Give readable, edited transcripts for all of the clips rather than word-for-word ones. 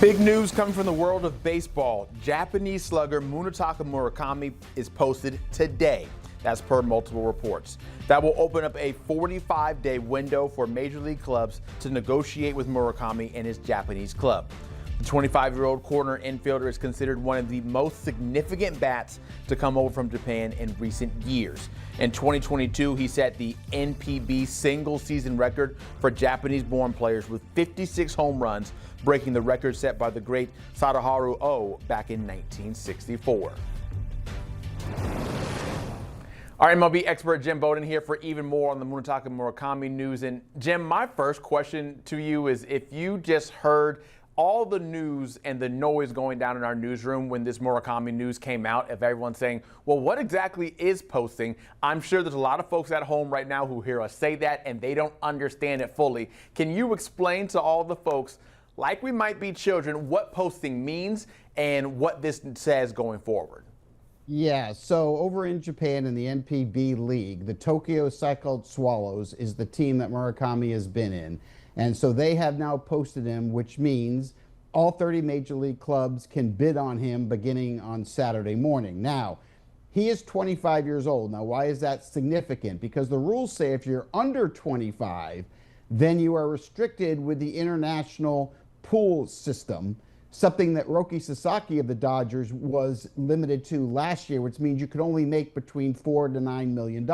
Big news coming from the world of baseball. Japanese slugger Munetaka Murakami is posted today. That's per multiple reports. That will open up a 45-day window for major league clubs to negotiate with Murakami and his Japanese club. The 25-year-old corner infielder is considered one of the most significant bats to come over from Japan in recent years. In 2022, he set the NPB single-season record for Japanese-born players with 56 home runs, breaking the record set by the great Sadaharu Oh back in 1964. Our MLB expert Jim Bowden here for even more on the Munetaka Murakami news. And Jim, my first question to you is, if you just heard all the news and the noise going down in our newsroom when this Murakami news came out, of everyone saying, well, what exactly is posting? I'm sure there's a lot of folks at home right now who hear us say that and they don't understand it fully. Can you explain to all the folks, like we might be children, what posting means and what this says going forward? Yeah, so over in Japan in the NPB League, the Tokyo Cyclone Swallows is the team that Murakami has been in. And so they have now posted him, which means all 30 major league clubs can bid on him beginning on Saturday morning. Now, he is 25 years old. Now, why is that significant? Because the rules say if you're under 25, then you are restricted with the international pool system, something that Roki Sasaki of the Dodgers was limited to last year, which means you could only make between $4 to $9 million.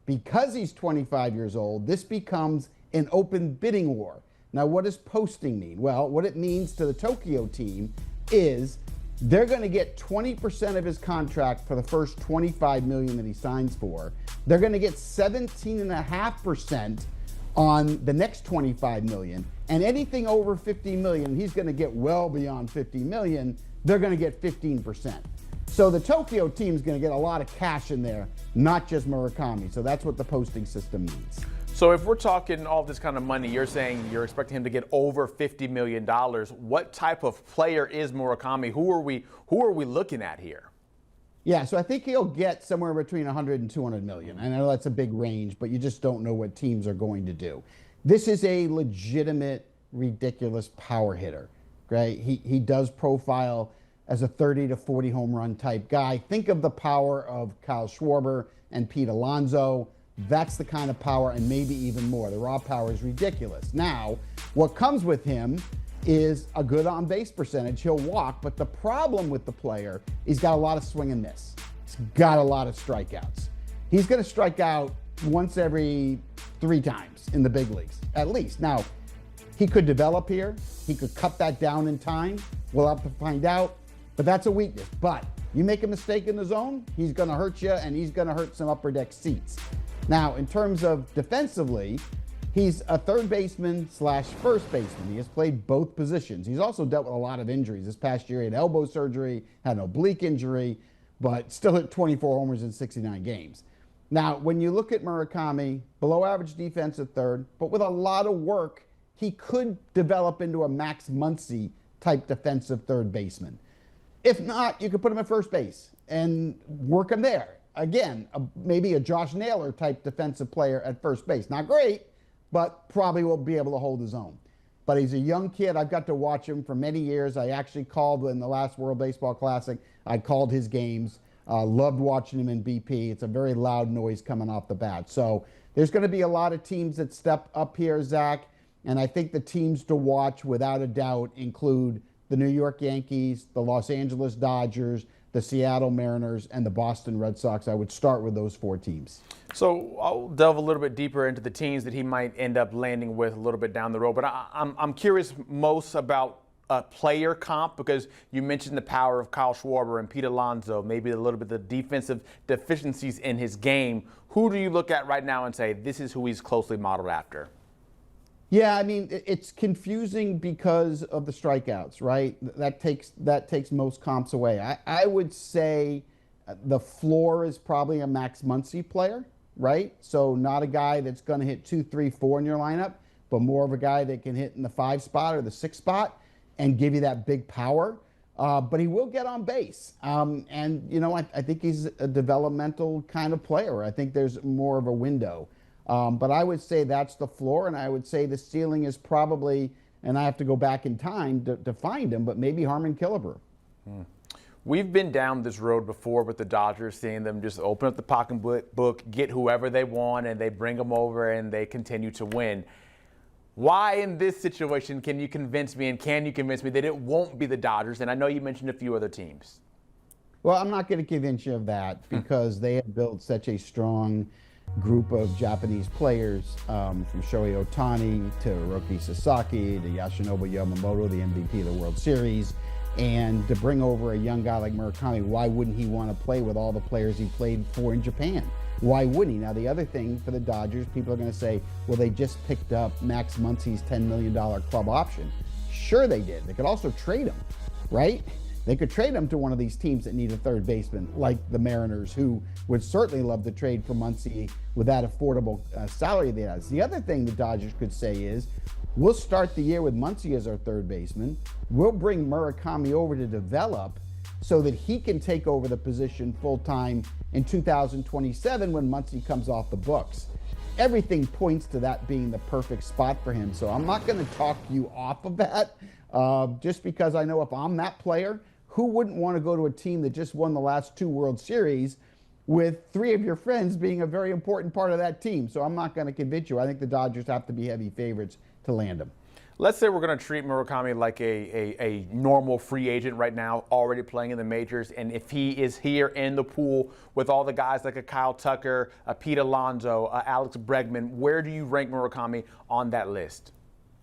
Because he's 25 years old, this becomes an open bidding war. Now, what does posting mean? Well, what it means to the Tokyo team is they're going to get 20% of his contract for the first $25 million that he signs for. They're going to get 17.5% on the next $25 million, and anything over $50 million, he's going to get well beyond $50 million. They're going to get 15%. So the Tokyo team is going to get a lot of cash in there, not just Murakami. So that's what the posting system means. So if we're talking all this kind of money, you're saying you're expecting him to get over $50 million. What type of player is Murakami? Who are we looking at here? Yeah, so I think he'll get somewhere between 100 and 200 million. I know that's a big range, but you just don't know what teams are going to do. This is a legitimate, ridiculous power hitter, right? He does profile as a 30 to 40 home run type guy. Think of the power of Kyle Schwarber and Pete Alonso. That's the kind of power, and maybe even more. The raw power is ridiculous. Now, what comes with him is a good on-base percentage. He'll walk, but the problem with the player, he's got a lot of swing and miss. He's got a lot of strikeouts. He's going to strike out once every 3 times in the big leagues, at least. Now, he could develop here. He could cut that down in time. We'll have to find out, but that's a weakness. But you make a mistake in the zone, he's going to hurt you, and he's going to hurt some upper deck seats. Now, in terms of defensively, he's a third baseman / first baseman. He has played both positions. He's also dealt with a lot of injuries. This past year, he had elbow surgery, had an oblique injury, but still hit 24 homers in 69 games. Now, when you look at Murakami, below average defense at third, but with a lot of work, he could develop into a Max Muncy type defensive third baseman. If not, you could put him at first base and work him there. Again, maybe a Josh Naylor type defensive player at first base. Not great, but probably will be able to hold his own. But he's a young kid. I've got to watch him for many years. I actually called in the last World Baseball Classic. I called his games. Loved watching him in BP. It's a very loud noise coming off the bat. So there's going to be a lot of teams that step up here, Zach. And I think the teams to watch, without a doubt, include the New York Yankees, the Los Angeles Dodgers, the Seattle Mariners, and the Boston Red Sox. I would start with those 4 teams. So I'll delve a little bit deeper into the teams that he might end up landing with a little bit down the road. But I'm curious most about a player comp, because you mentioned the power of Kyle Schwarber and Pete Alonso, maybe a little bit of the defensive deficiencies in his game. Who do you look at right now and say, this is who he's closely modeled after? Yeah, I mean, it's confusing because of the strikeouts, right? That takes most comps away. I would say the floor is probably a Max Muncy player, right? So not a guy that's going to hit 2, 3, 4 in your lineup, but more of a guy that can hit in the 5 spot or the 6 spot and give you that big power. But he will get on base. And, you know, I think he's a developmental kind of player. I think there's more of a window. But I would say that's the floor, and I would say the ceiling is probably and I have to go back in time to find him, but maybe Harmon Killebrew. We've been down this road before with the Dodgers, seeing them just open up the pocketbook, get whoever they want, and they bring them over and they continue to win. Why in this situation can you convince me that it won't be the Dodgers? And I know you mentioned a few other teams. Well, I'm not going to convince you of that because they have built such a strong group of Japanese players, from Shohei Ohtani to Hiroki Sasaki to Yoshinobu Yamamoto, the MVP of the World Series. And to bring over a young guy like Murakami, why wouldn't he want to play with all the players he played for in Japan? Why wouldn't he? Now, the other thing for the Dodgers, people are going to say, well, they just picked up Max Muncy's $10 million club option. Sure they did. They could also trade him, right? They could trade him to one of these teams that need a third baseman, like the Mariners, who would certainly love to trade for Muncy with that affordable salary they has. The other thing the Dodgers could say is, we'll start the year with Muncy as our third baseman. We'll bring Murakami over to develop so that he can take over the position full-time in 2027 when Muncy comes off the books. Everything points to that being the perfect spot for him. So I'm not going to talk you off of that just because I know if I'm that player, who wouldn't want to go to a team that just won the last 2 World Series with 3 of your friends being a very important part of that team? So I'm not going to convince you. I think the Dodgers have to be heavy favorites to land him. Let's say we're going to treat Murakami like a normal free agent right now, already playing in the majors, and if he is here in the pool with all the guys like a Kyle Tucker, a Pete Alonso, Alex Bregman, where do you rank Murakami on that list?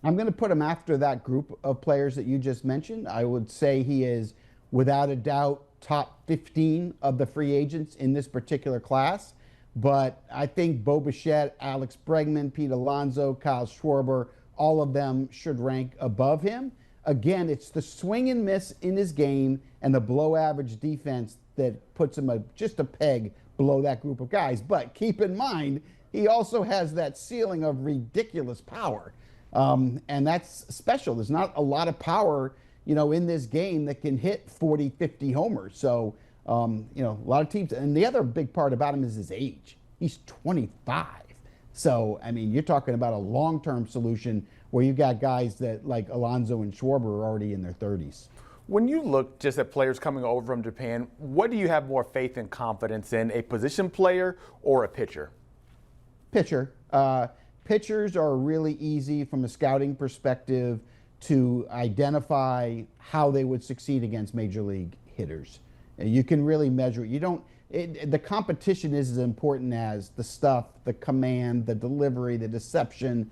I'm going to put him after that group of players that you just mentioned. I would say he is, without a doubt, top 15 of the free agents in this particular class. But I think Bo Bichette, Alex Bregman, Pete Alonso, Kyle Schwarber, all of them should rank above him. Again, it's the swing and miss in his game and the below average defense that puts him just a peg below that group of guys. But keep in mind, he also has that ceiling of ridiculous power. And that's special. There's not a lot of power, in this game that can hit 40, 50 homers. So, a lot of teams. And the other big part about him is his age. He's 25. So, you're talking about a long-term solution where you've got guys that like Alonso and Schwarber are already in their 30s. When you look just at players coming over from Japan, what do you have more faith and confidence in, a position player or a pitcher? Pitcher. Pitchers are really easy from a scouting perspective to identify how they would succeed against major league hitters. You can really measure it. The competition is as important as the stuff, the command, the delivery, the deception,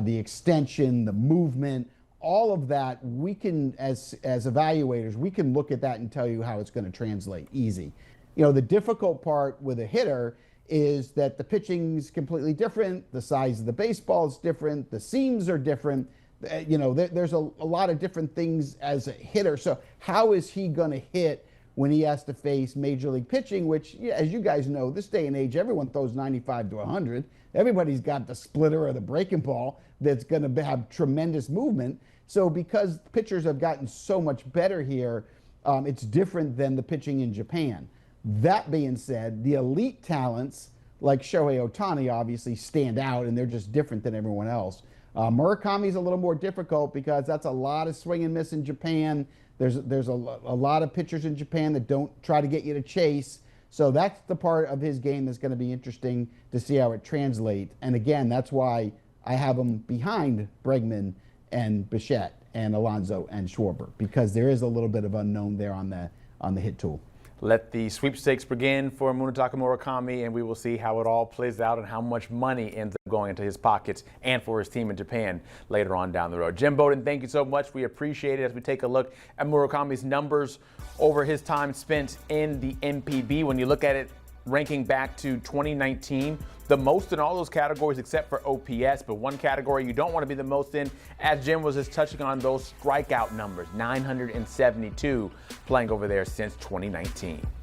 the extension, the movement, all of that. We can, as evaluators, we can look at that and tell you how it's going to translate easy. The difficult part with a hitter is that the pitching is completely different. The size of the baseball is different. The seams are different. There's a lot of different things as a hitter. So how is he going to hit when he has to face major league pitching, which, as you guys know, this day and age, everyone throws 95 to 100. Everybody's got the splitter or the breaking ball that's going to have tremendous movement. So because pitchers have gotten so much better here, it's different than the pitching in Japan. That being said, the elite talents like Shohei Ohtani obviously stand out, and they're just different than everyone else. Murakami's a little more difficult because that's a lot of swing and miss in Japan. There's a lot of pitchers in Japan that don't try to get you to chase. So that's the part of his game that's going to be interesting to see how it translates. And again, that's why I have him behind Bregman and Bichette and Alonso and Schwarber, because there is a little bit of unknown there on the hit tool. Let the sweepstakes begin for Munetaka Murakami, and we will see how it all plays out and how much money ends up going into his pockets and for his team in Japan later on down the road. Jim Bowden, thank you so much. We appreciate it as we take a look at Murakami's numbers over his time spent in the NPB. When you look at it, ranking back to 2019, the most in all those categories except for OPS, but one category you don't want to be the most in, as Jim was just touching on, those strikeout numbers, 972 playing over there since 2019.